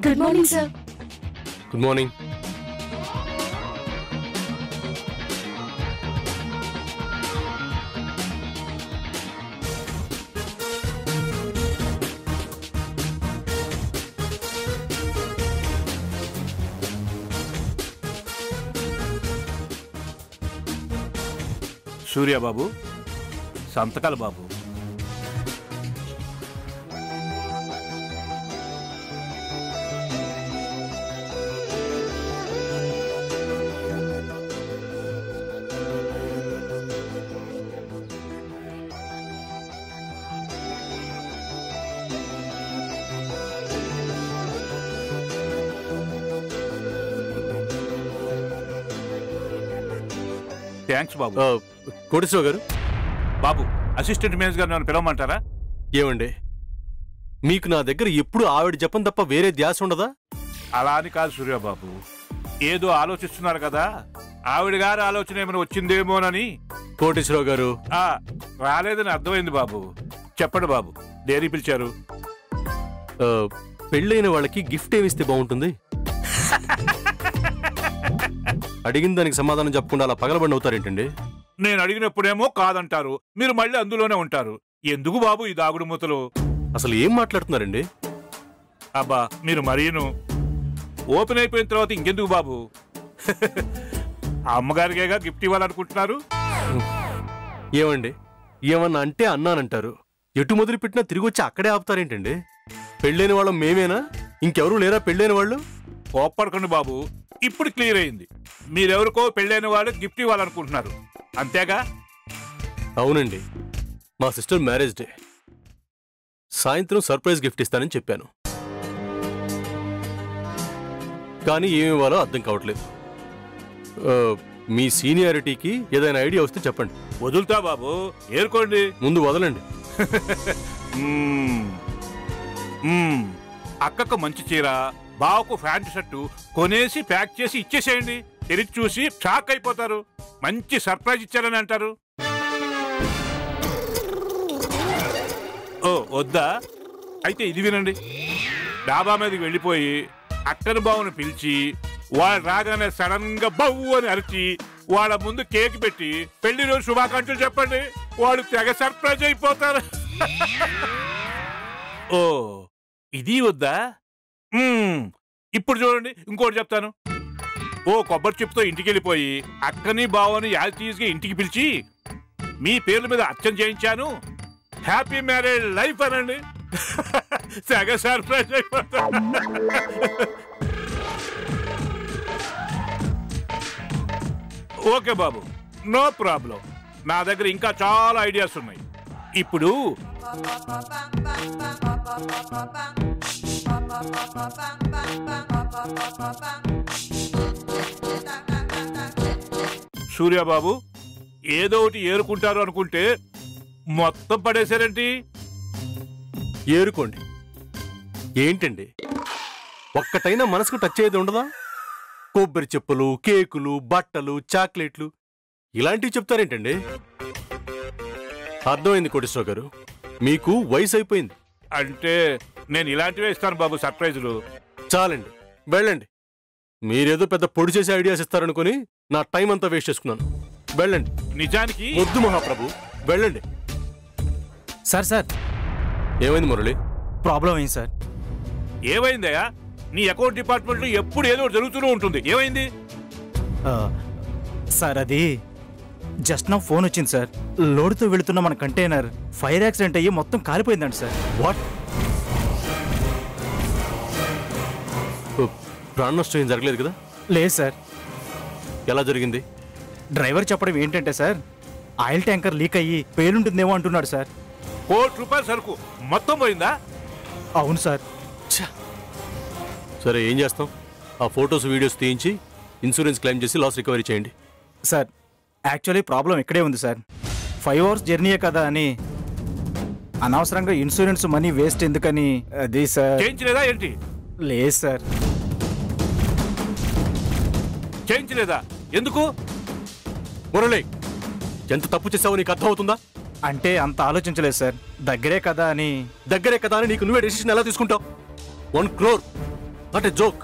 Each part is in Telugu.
Good morning sir. Good morning. Suryababu, సంతకాల బాబు. థ్యాంక్స్ బాబు. కోటేశ్వర గారు. బాబు, అసిస్టెంట్ మేనేజర్ గారు నన్ను పిలవమంటారా? ఏమండి, మీకు నా దగ్గర ఎప్పుడు ఆవిడ జపం తప్ప వేరే ధ్యాస ఉండదా? అలా అని కాదు సూర్యబాబు, ఏదో ఆలోచిస్తున్నారు కదా, ఆవిడ గారి ఆలోచన ఏమైనా వచ్చిందేమోనని. కోటేశ్వర గారు. రాలేదని అర్థమైంది బాబు. చెప్పండి బాబు, దేని పిలిచారు? పెళ్ళైన వాళ్ళకి గిఫ్ట్ ఏమిస్తే బాగుంటుంది? అడిగిన దానికి సమాధానం చెప్పకుండా అలా పగలబడి అవుతారేంటండి? నేను అడిగినప్పుడేమో కాదంటారు, మీరు మళ్ళీ అందులోనే ఉంటారు. ఎందుకు బాబు ఈ దాగుడు మూతలు? అసలు ఏం మాట్లాడుతున్నారండి? అబ్బా, మీరు మరీను. ఓపెన్ అయిపోయిన తర్వాత ఇంకెందుకు బాబు? అమ్మగారికేగా గిఫ్ట్ ఇవ్వాలనుకుంటున్నారు. ఏమండి, ఏమన్నా అంటే అన్నానంటారు, ఎటు మొదలు పెట్టినా తిరిగి వచ్చి అక్కడే ఆపుతారేంటండి? పెళ్ళైన వాళ్ళం మేమేనా? ఇంకెవరూ లేరా పెళ్ళైన వాళ్ళు? కోప్పడకండి బాబు, ఇప్పుడు క్లియర్ అయింది. మీరెవరికో పెళ్ళైన వాళ్ళు గిఫ్ట్ ఇవ్వాలనుకుంటున్నారు, అంతేగా? అవునండి, మా సిస్టర్ మ్యారేజ్ డే. సాయంత్రం సర్ప్రైజ్ గిఫ్ట్ ఇస్తానని చెప్పాను, కానీ ఏమి ఇవ్వాలో అర్థం కావట్లేదు. మీ సీనియారిటీకి ఏదైనా ఐడియా వస్తే చెప్పండి. వదులుతా బాబు, ఏరుకోండి. ముందు వదలండి. అక్కకు మంచి చీర, బావకు ప్యాంటు షర్టు కొనేసి ప్యాక్ చేసి ఇచ్చేసేయండి. తెరిచి చూసి షాక్ అయిపోతారు. మంచి సర్ప్రైజ్ ఇచ్చారని అంటారు. ఓ వద్దా? అయితే ఇది వినండి. డాబా మీదకి వెళ్ళిపోయి అక్కని బావును పిలిచి వాడు రాగానే సడన్ గా బవ్వు అని అరిచి వాళ్ళ ముందు కేక్ పెట్టి పెళ్లి రోజు శుభాకాంక్షలు చెప్పండి. వాడు తెగ సర్ప్రైజ్ అయిపోతారు. ఓ ఇది వద్దా? ఇప్పుడు చూడండి, ఇంకోటి చెప్తాను. ఓ కొబ్బరి చెప్పుతో ఇంటికి వెళ్ళిపోయి అక్కని బావని యాజిటీజ్ గా ఇంటికి పిలిచి మీ పేర్ల మీద అర్చన చేయించాను, హ్యాపీ మ్యారేజ్ లైఫ్ అనండి. తెగ సర్ప్రైజ్ అయిపోతారు. ఓకే బాబు, నో ప్రాబ్లం. నా దగ్గర ఇంకా చాలా ఐడియాస్ ఉన్నాయి. ఇప్పుడు సూర్యబాబు, ఏదో ఒకటి ఏరుకుంటారు అనుకుంటే మొత్తం పడేశారేంటి? ఏరుకోండి. ఏంటండి, ఒక్కటైనా మనసుకు టచ్ అయ్యేది ఉండదా? కొబ్బరి చెప్పులు, కేకులు, బట్టలు, చాక్లెట్లు ఇలాంటివి చెప్తారేంటండి? అర్థమైంది కోటేశ్వర గారు, మీకు వయసు అయిపోయింది. అంటే నేను ఇలాంటివే ఇస్తాను బాబు సర్ప్రైజులు. చాలండి, వెళ్ళండి. మీరేదో పెద్ద పొడి చేసే ఐడియాస్ ఇస్తారనుకుని నా టైం అంతా వేస్ట్ చేసుకున్నాను. వెళ్ళండి. నిజానికి వద్దు మహాప్రభు, వెళ్ళండి. సార్ ఏమైంది మురళి? ప్రాబ్లం అయింది సార్. ఏమైందయ్యా? నీ అకౌంట్ డిపార్ట్మెంట్ లో ఎప్పుడు ఏదో జరుగుతూనే ఉంటుంది. ఏమైంది సార్? అది జస్ట్ నా ఫోన్ వచ్చింది సార్. లోడుతో వెళుతున్న మన కంటైనర్ ఫైర్ యాక్సిడెంట్ అయ్యి మొత్తం కాలిపోయిందండి సార్. వాట్? ప్రాణ నష్టం ఏం జరగలేదు కదా? లేదు సార్. ఎలా జరిగింది? డ్రైవర్ చెప్పడం ఏంటంటే సార్, ఆయిల్ ట్యాంకర్ లీక్ అయ్యి పేలుంటుందేమో అంటున్నాడు సార్. ₹1,00,000 సరుకు మొత్తం పోయిందా? అవును సార్. సరే, ఏం చేస్తాం? ఆ ఫొటోస్ వీడియోస్ తీయించి ఇన్సూరెన్స్ క్లెయిమ్ చేసి లాస్ రికవరీ చేయండి. సార్, యాక్చువల్లీ ప్రాబ్లం ఇక్కడే ఉంది సార్. 5 hours జర్నీయే కదా అని అనవసరంగా ఇన్సూరెన్స్ మనీ వేస్ట్ ఎందుకని అది సార్. చేయించలేదా ఏంటి? లేదు సార్. చేయించలేదా? ఎందుకు? మురళి, ఎంత తప్పు చేసావో నీకు అర్థం అవుతుందా? అంటే అంత ఆలోచించలేదు సార్. దగ్గరే కదా అని. దగ్గరే కదా అని నీకు నువ్వే డెసిషన్ ఎలా తీసుకుంటావు? 1 crore నాట్ ఎ జోక్.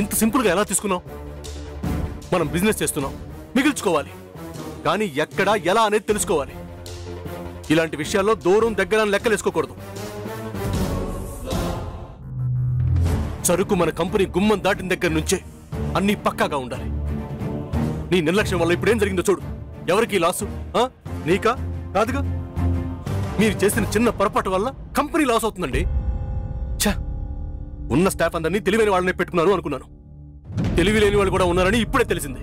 ఇంత సింపుల్గా ఎలా తీసుకున్నాం? మనం బిజినెస్ చేస్తున్నాం, మిగిల్చుకోవాలి, కానీ ఎక్కడ ఎలా అనేది తెలుసుకోవాలి. ఇలాంటి విషయాల్లో దూరం దగ్గర లెక్కలేసుకోకూడదు. సరుకు మన కంపెనీ గుమ్మం దాటిన దగ్గర నుంచే అన్నీ పక్కాగా ఉండాలి. నీ నిర్లక్ష్యం వల్ల ఇప్పుడేం జరిగిందో చూడు. ఎవరికి లాసు? నీకా? కాదుగా. మీరు చేసిన చిన్న పొరపాటు వల్ల కంపెనీ లాస్ అవుతుందండి. ఛా, ఉన్న స్టాఫ్ అందరినీ తెలివైన వాళ్ళని పెట్టుకున్నారు అనుకున్నాను. తెలివి లేని వాళ్ళు కూడా ఉన్నారని ఇప్పుడే తెలిసింది.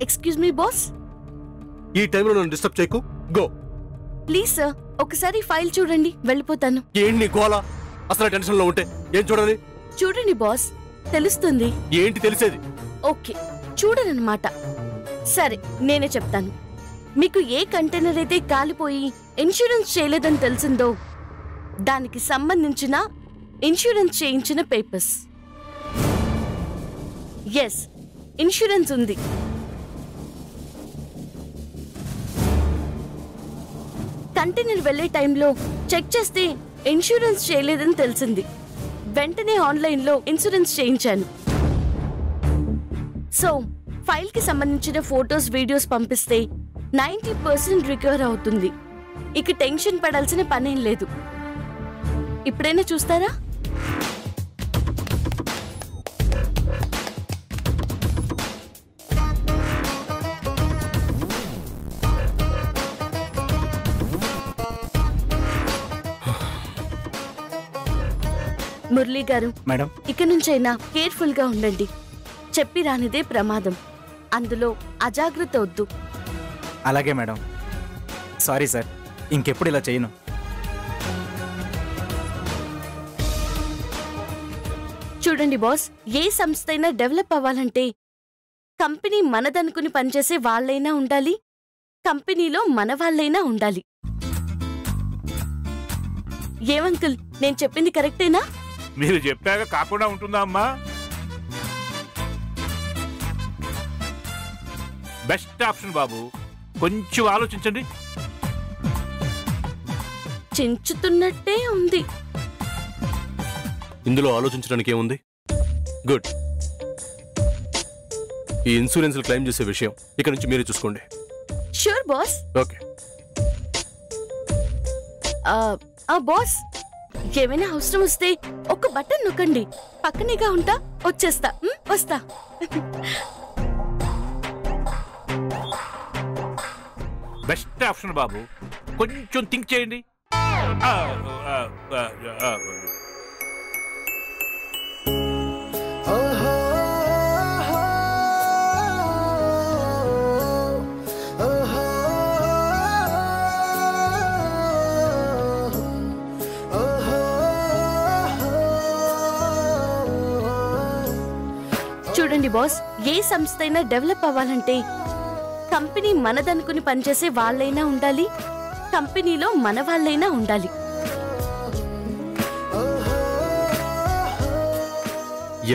Excuse me boss. ఈ టైంలో నన్ను డిస్టర్బ్ చేయకు. గో ప్లీజ్ సార్, ఒకసారి ఫైల్ చూడండి, వెళ్ళిపోతాను. ఏంటి గోలా? అసలు టెన్షన్ లో ఉంటే ఏం చూడాలి? చూడండి బాస్, తెలుస్తుంది. ఏంటి తెలిసేది? ఓకే, చూడనన్నమాట. సరే, నేనే చెప్తాను. మీకు ఏ కంటైనర్ అయితే కాలిపోయి ఇన్సూరెన్స్ చేయలేదని తెలిసిందో దానికి సంబంధించిన ఇన్సూరెన్స్ చేయించిన పేపర్స్. ఎస్, ఇన్సూరెన్స్ ఉంది. కంటైనర్ వెళ్లే టైంలో చెక్ చేస్తే ఇన్సూరెన్స్ చేయలేదని తెలిసింది. వెంటనే ఆన్లైన్లో ఇన్సూరెన్స్ చేయించాను. సో ఫైల్ కి సంబంధించిన ఫోటోస్, వీడియోస్ పంపిస్తే 90% రికవర్ అవుతుంది. ఇక టెన్షన్ పడాల్సిన పనేం లేదు. ఇప్పుడైనా చూస్తారా? మురళీ గారు, మేడం, ఇక నుంచైనా కేర్ఫుల్ గా ఉండండి. చెప్పి రానిదే ప్రమాదం, అందులో అజాగ్రత్త వద్దు. అలాగే మేడం. సారీ సార్, ఇంకెప్పుడు ఇలా చేయను. చూడండి బాస్, ఏ సంస్థ అయినా డెవలప్ అవ్వాలంటే కంపెనీ మనదనుకుని పనిచేసే వాళ్ళైనా ఉండాలి, కంపెనీలో మన వాళ్ళైనా ఉండాలి. ఏమంకుల్, నేను చెప్పింది కరెక్టేనా? మీరు చెప్పాక కాకుండా ఉంటుందా అమ్మా? బెస్ట్ ఆప్షన్ బాబు, కొంచెం ఆలోచించండి. చించుతున్నట్టే ఉంది. ఇందులో ఆలోచించడానికి ఏముంది? గుడ్. ఈ ఇన్సూరెన్స్ క్లెయిమ్ చేసే విషయం ఇక నుంచి మీరే చూసుకోండి. Sure boss. ఓకే. బాస్, ఏమైనా అవసరం వస్తే ఒక బటన్ నొక్కండి, పక్కనేగా ఉంటా. వచ్చేస్తా. వస్తా. బెస్ట్ ఆప్షన్ బాబు, కొంచెం థింక్ చేయండి. చూడండి బాస్, ఏ సంస్థ అయినా డెవలప్ అవ్వాలంటే కంపెనీ మనదనుకుని పనిచేసే వాళ్ళైనా ఉండాలి, కంపెనీలో మన వాళ్ళైనా ఉండాలి.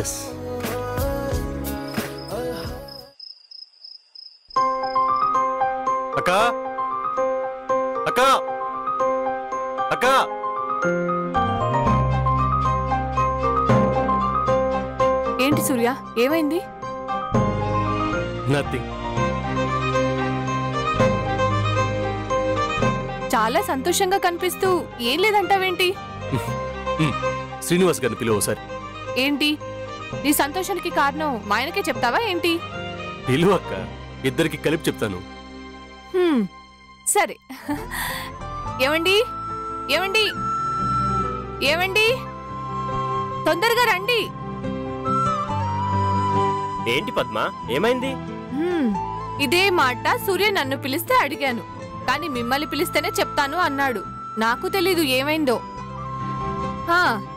ఎస్. అక్కా, అక్కా, అక్కా. ఏంటి సూర్య, ఏమైంది? నథింగ్. చాలా సంతోషంగా కనిపిస్తూ ఏం లేదంటావేంటి? శ్రీనివాస్ గారిని పిలువు ఒకసారి. ఏంటి, నీ సంతోషానికి కారణం మా ఆయనకే చెప్తావా ఏంటి? పిలువు అక్క, ఇద్దరికి కలిపి చెప్తాను. సరే. ఏమండి, ఏమండి, ఏమండి, తొందరగా రండి. ఏంటి పద్మ, ఏమైంది? ఇదే మాట సూర్య నన్ను పిలిస్తే అడిగాను, కానీ మిమ్మల్ని పిలిస్తేనే చెప్తాను అన్నాడు. నాకు తెలీదు ఏమైందో.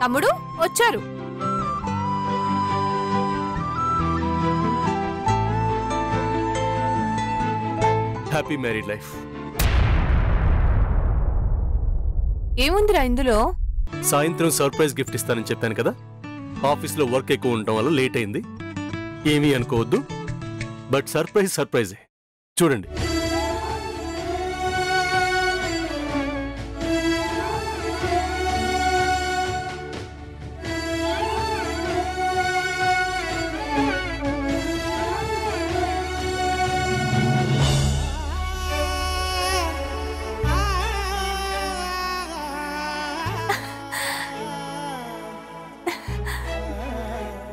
తమ్ముడు వచ్చారు. Happy married life. ఏముందిరా ఇందులో? సాయంత్రం సర్ప్రైజ్ గిఫ్ట్ ఇస్తానని చెప్పాను కదా. ఆఫీస్లో వర్క్ ఎక్కువ ఉండటం వల్ల లేట్ అయింది. ఏమీ అనుకోవద్దు, బట్ సర్ప్రైజ్ సర్ప్రైజే. చూడండి.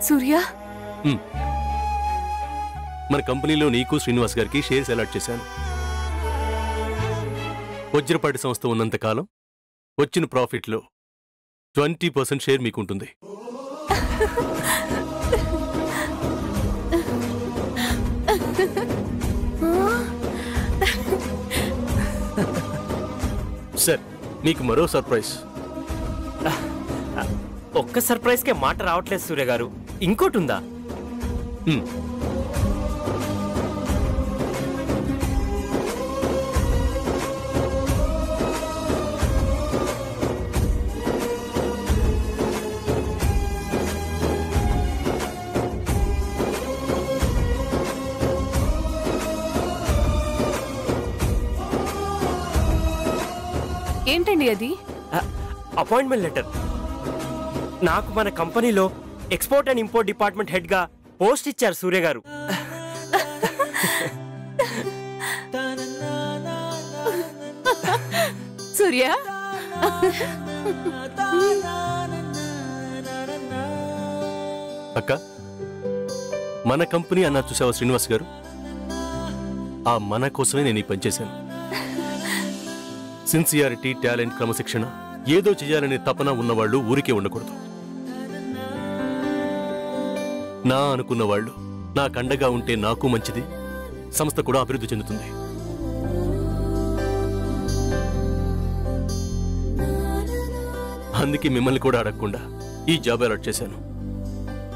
సూర్య మన కంపెనీలో నీకు శ్రీనివాస్ గారికి షేర్స్ అలాట్ చేశాను. వజ్రపాటి సంస్థ ఉన్నంత కాలం వచ్చిన ప్రాఫిట్లో 20% షేర్ మీకుంటుంది. సార్, మీకు మరో సర్ప్రైజ్. ఒక్క సర్ప్రైజ్కే మాట రావట్లేదు సూర్య గారు, ఇంకోటి ఉందా? ఏంటండి అది? Appointment letter. నాకు మన కంపెనీలో export and import department head గా పోస్ట్ ఇచ్చారు సూర్య గారు. సూర్య, అక్క, మన కంపెనీ అన్న చూసావా శ్రీనివాస్ గారు? ఆ మన కోసమే నేను ఈ పనిచేశాను. సిన్సియారిటీ, టాలెంట్, క్రమశిక్షణ, ఏదో చేయాలనే తపన ఉన్నవాళ్లు ఊరికే ఉండకూడదు. నా అనుకున్న వాళ్ళు నాకండగా ఉంటే నాకు మంచిది, సంస్థ కూడా అభివృద్ధి చెందుతుంది. అందుకే మిమ్మల్ని కూడా అడగకుండా ఈ జాబ్ అలాట్ చేశాను.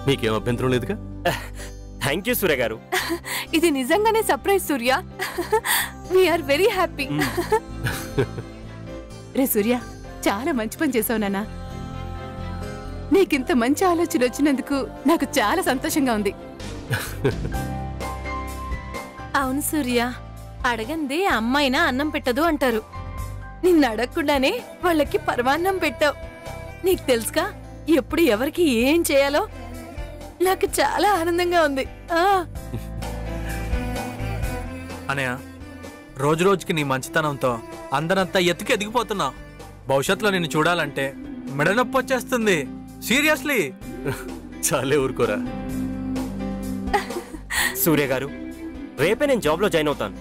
మీకేం అభ్యంతరం లేదుగా? థ్యాంక్ యూ సూర్య గారు. ఇది నిజంగానే surprise Surya. We are very happy. రే సూర్య, చాలా మంచి పని చేసావు నాన్న. నీకింత మంచి ఆలోచన వచ్చినందుకు నాకు చాలా సంతోషంగా ఉంది. అవును సూర్య, అడగందే అమ్మాయినా అన్నం పెట్టదు అంటారు. నిన్ను అడగకుండానే వాళ్ళకి పరమాన్నం పెట్టావు. నీకు తెలుసుగా ఎప్పుడు ఎవరికి ఏం చేయాలో. నాకు చాలా ఆనందంగా ఉంది. అనయ్య, రోజు రోజుకి నీ మంచితనంతో అందరంతా ఎత్తుకి ఎదిగిపోతున్నావు. భవిష్యత్తులో నిన్ను చూడాలంటే మెడనొప్పి వచ్చేస్తుంది. సీరియస్లీ. చాలే ఊరుకోరా. సూర్య గారు, రేపే నేను జాబ్ లో జాయిన్ అవుతాను.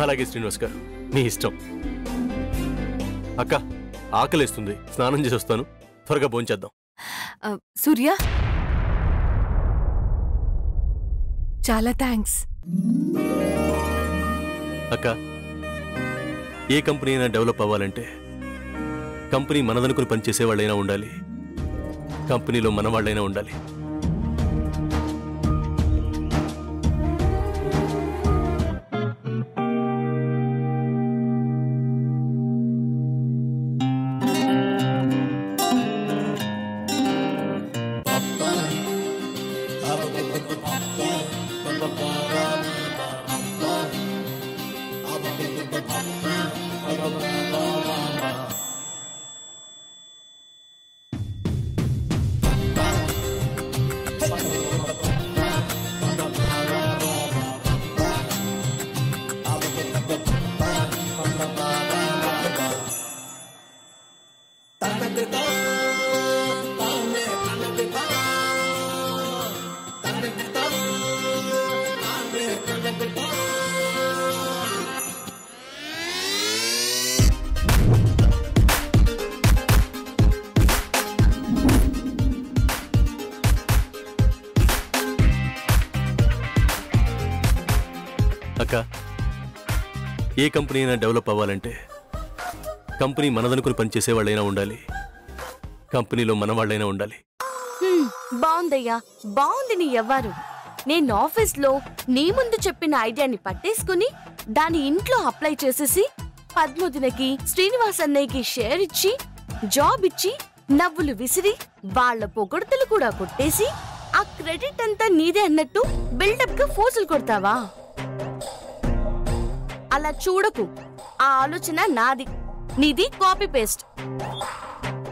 అలాగే శ్రీనివాస్ గారు, మీ ఇష్టం. అక్క, ఆకలేస్తుంది, స్నానం చేసి వస్తాను. త్వరగా భోంచేద్దాం. సూర్య, చాలా థ్యాంక్స్. అక్క, ఏ కంపెనీ అయినా డెవలప్ అవ్వాలంటే కంపెనీ మనదనుకుని పనిచేసే వాళ్ళైనా ఉండాలి, కంపెనీలో మన వాళ్ళైనా ఉండాలి. అక్క, ఏ కంపెనీ అయినా డెవలప్ అవ్వాలంటే కంపెనీ మనదనుకుని పనిచేసే వాళ్ళైనా ఉండాలి, కంపెనీలో మన వాళ్ళైనా ఉండాలి. బాగుందయ్యా, బాగుంది నీ ఎవ్వరు. నేను ఆఫీస్లో నీ ముందు చెప్పిన ఐడియాని పట్టేసుకుని దాని ఇంట్లో అప్లై చేసేసి పద్మదినకి, శ్రీనివాస్ అన్నయ్యకి షేర్ ఇచ్చి, జాబ్ ఇచ్చి, నవ్వులు విసిరి, వాళ్ల పొగడ్తలు కూడా కొట్టేసి ఆ క్రెడిట్ అంతా నీదే అన్నట్టు బిల్డప్ గా ఫోజులు కొడతావా? అలా చూడకు. ఆ ఆలోచన నాది, నీది కాపీ పేస్ట్.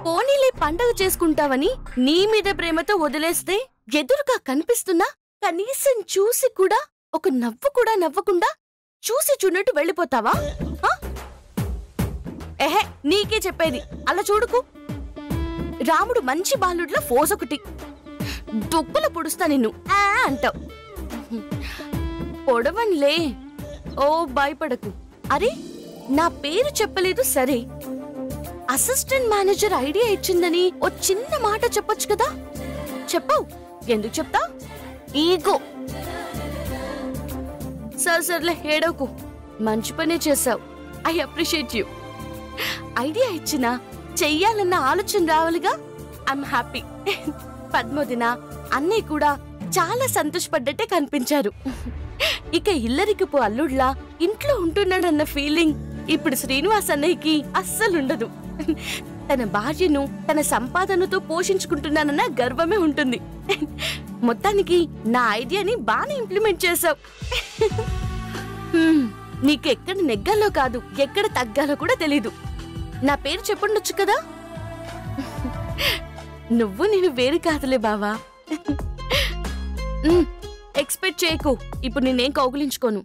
పోనీలే పండగ చేసుకుంటావని నీ మీద ప్రేమతో వదిలేస్తే ఎదురుగా కనిపిస్తున్నా కనీసం చూసి కూడా ఒక నవ్వు కూడా నవ్వకుండా చూసి చూడట్టు వెళ్ళిపోతావా? ఎహే, నీకే చెప్పేది, అలా చూడుకు. రాముడు మంచి బాలుడ్ల ఫోజొకటి, దుప్పుల పొడుస్తా నిన్ను అంటావు. పొడవన్లే, ఓ భయపడకు. అరే నా పేరు చెప్పలేదు సరే, అసిస్టెంట్ మేనేజర్ ఐడియా ఇచ్చిందని ఓ చిన్న మాట చెప్పొచ్చు కదా. చెప్పవు, ఎందుకు చెప్తా? ఈగో. సర్లే ఏడవకు, మంచి పనే చేసావు. I appreciate you. ఐడియా ఇచ్చినా చెయ్యాలన్న ఆలోచన రావాలిగా. I'm happy. పద్మోదిన అన్నయ్య కూడా చాలా సంతోషపడ్డట్టే కనిపించారు. ఇక ఇల్లరికపు అల్లుడ్లా ఇంట్లో ఉంటున్నాడన్న ఫీలింగ్ ఇప్పుడు శ్రీనివాస్ అన్నయ్యకి అస్సలుండదు. తన భార్యను తన సంపాదనతో పోషించుకుంటున్నానన్న గర్వమే ఉంటుంది. మొత్తానికి నా ఐడియాని బాగా ఇంప్లిమెంట్ చేసావు. నీకెక్కడ నెగ్గాలో కాదు, ఎక్కడ తగ్గాలో కూడా తెలీదు. నా పేరు చెప్పుండొచ్చు కదా. నువ్వు నేను వేరు కాదులే బావా. ఎక్స్పెక్ట్ చేయకు, ఇప్పుడు నేనేం కౌగులించుకోను.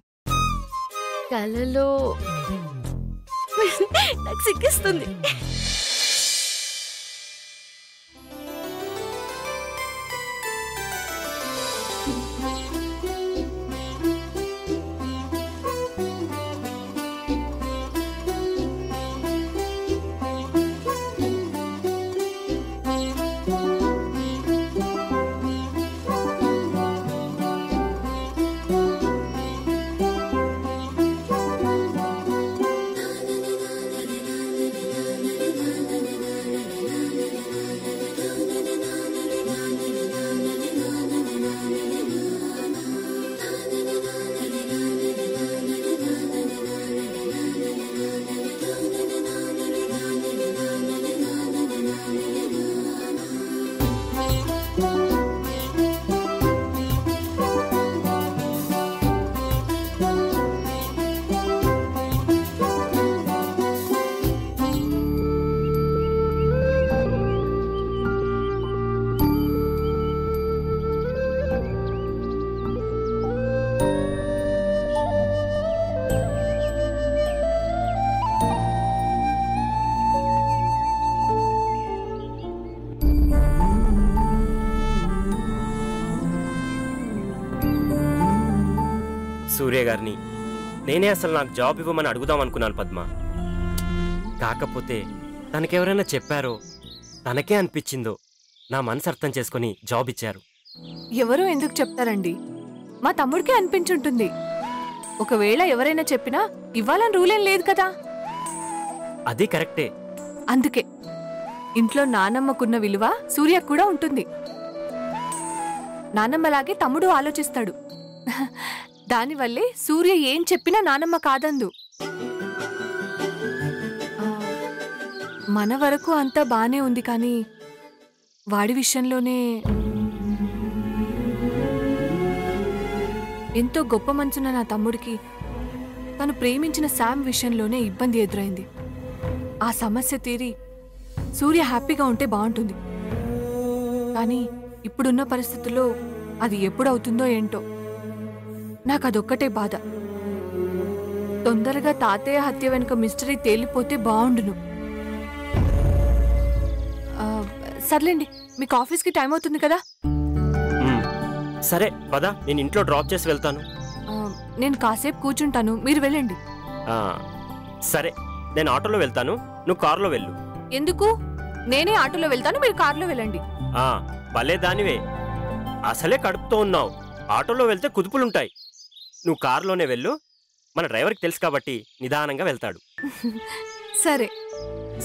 కలలో నాకు సిగ్గిస్తుంది. సూర్య గారిని నేనే అసలు నాకు జాబ్ ఇవ్వమని అడుగుదాం అనుకున్నాను పద్మ. కాకపోతే తనకెవరైనా చెప్పారో, తనకే అనిపించిందో నా మనసు అర్థం చేసుకుని జాబ్ ఇచ్చారు. ఎవరో ఎందుకు చెప్తారండి? మా తమ్ముడికే అనిపించుంటుంది. ఒకవేళ ఎవరైనా చెప్పినా ఇవ్వాలని రూలేం లేదు కదా. అది కరెక్టే. అందుకే ఇంట్లో నానమ్మకున్న విలువ సూర్యకు కూడా ఉంటుంది. నానమ్మలాగే తమ్ముడు ఆలోచిస్తాడు. దానివల్లే సూర్య ఏం చెప్పినా నానమ్మ కాదందు. మన వరకు అంతా బానే ఉంది, కానీ వాడి విషయంలోనే ఎంతో గొప్ప మనసున్న నా తమ్ముడికి తను ప్రేమించిన శామ్ విషయంలోనే ఇబ్బంది ఎదురైంది. ఆ సమస్య తీరి సూర్య హ్యాపీగా ఉంటే బాగుంటుంది. కానీ ఇప్పుడున్న పరిస్థితుల్లో అది ఎప్పుడవుతుందో ఏంటో. నాకు అదొక్కటే బాధ. తొందరగా తాతయ్య హత్య వెనుక మిస్టరీ తేలిపోతే బాగుండును. సర్లేండి, మీకు ఆఫీస్కి టైం అవుతుంది కదా. సరే పద, నేను ఇంట్లో డ్రాప్ చేసి వెళ్తాను. నేను కాసేపు కూర్చుంటాను, మీరు వెళ్ళండి. సరే, నేను ఆటోలో వెళ్తాను, నువ్వు కారులో వెళ్ళు. ఎందుకు? నేనే ఆటోలో వెళ్తాను, మీరు కారులో వెళ్ళండి. భలే దానివే, అసలే కడుపుతో ఉన్నావు. ఆటోలో వెళ్తే కుదుపులుంటాయి. నువ్వు కారులోనే వెళ్ళు, మన డ్రైవర్కి తెలుసు కాబట్టి నిదానంగా వెళ్తాడు. సరే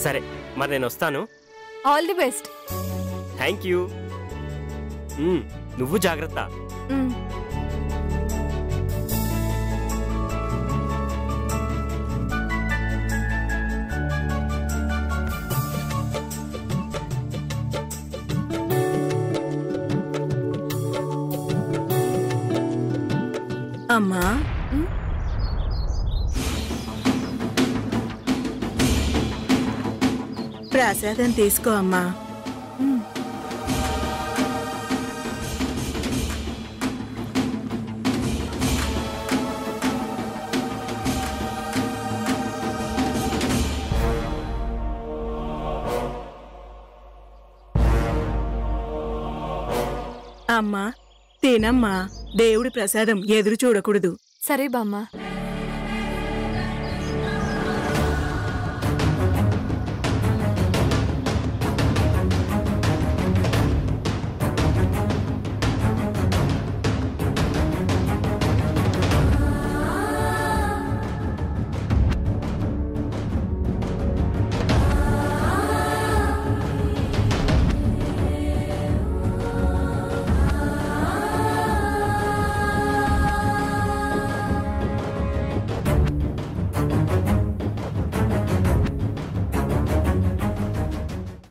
సరే, మరి నేను వస్తాను. All the best. Thank you. నువ్వు జాగ్రత్త. అమ్మా, ప్రసాదం తీసుకో అమ్మా. అమ్మా తినమ్మా, దేవుడి ప్రసాదం ఎదురు చూడకూడదు. సరే బామ్మ.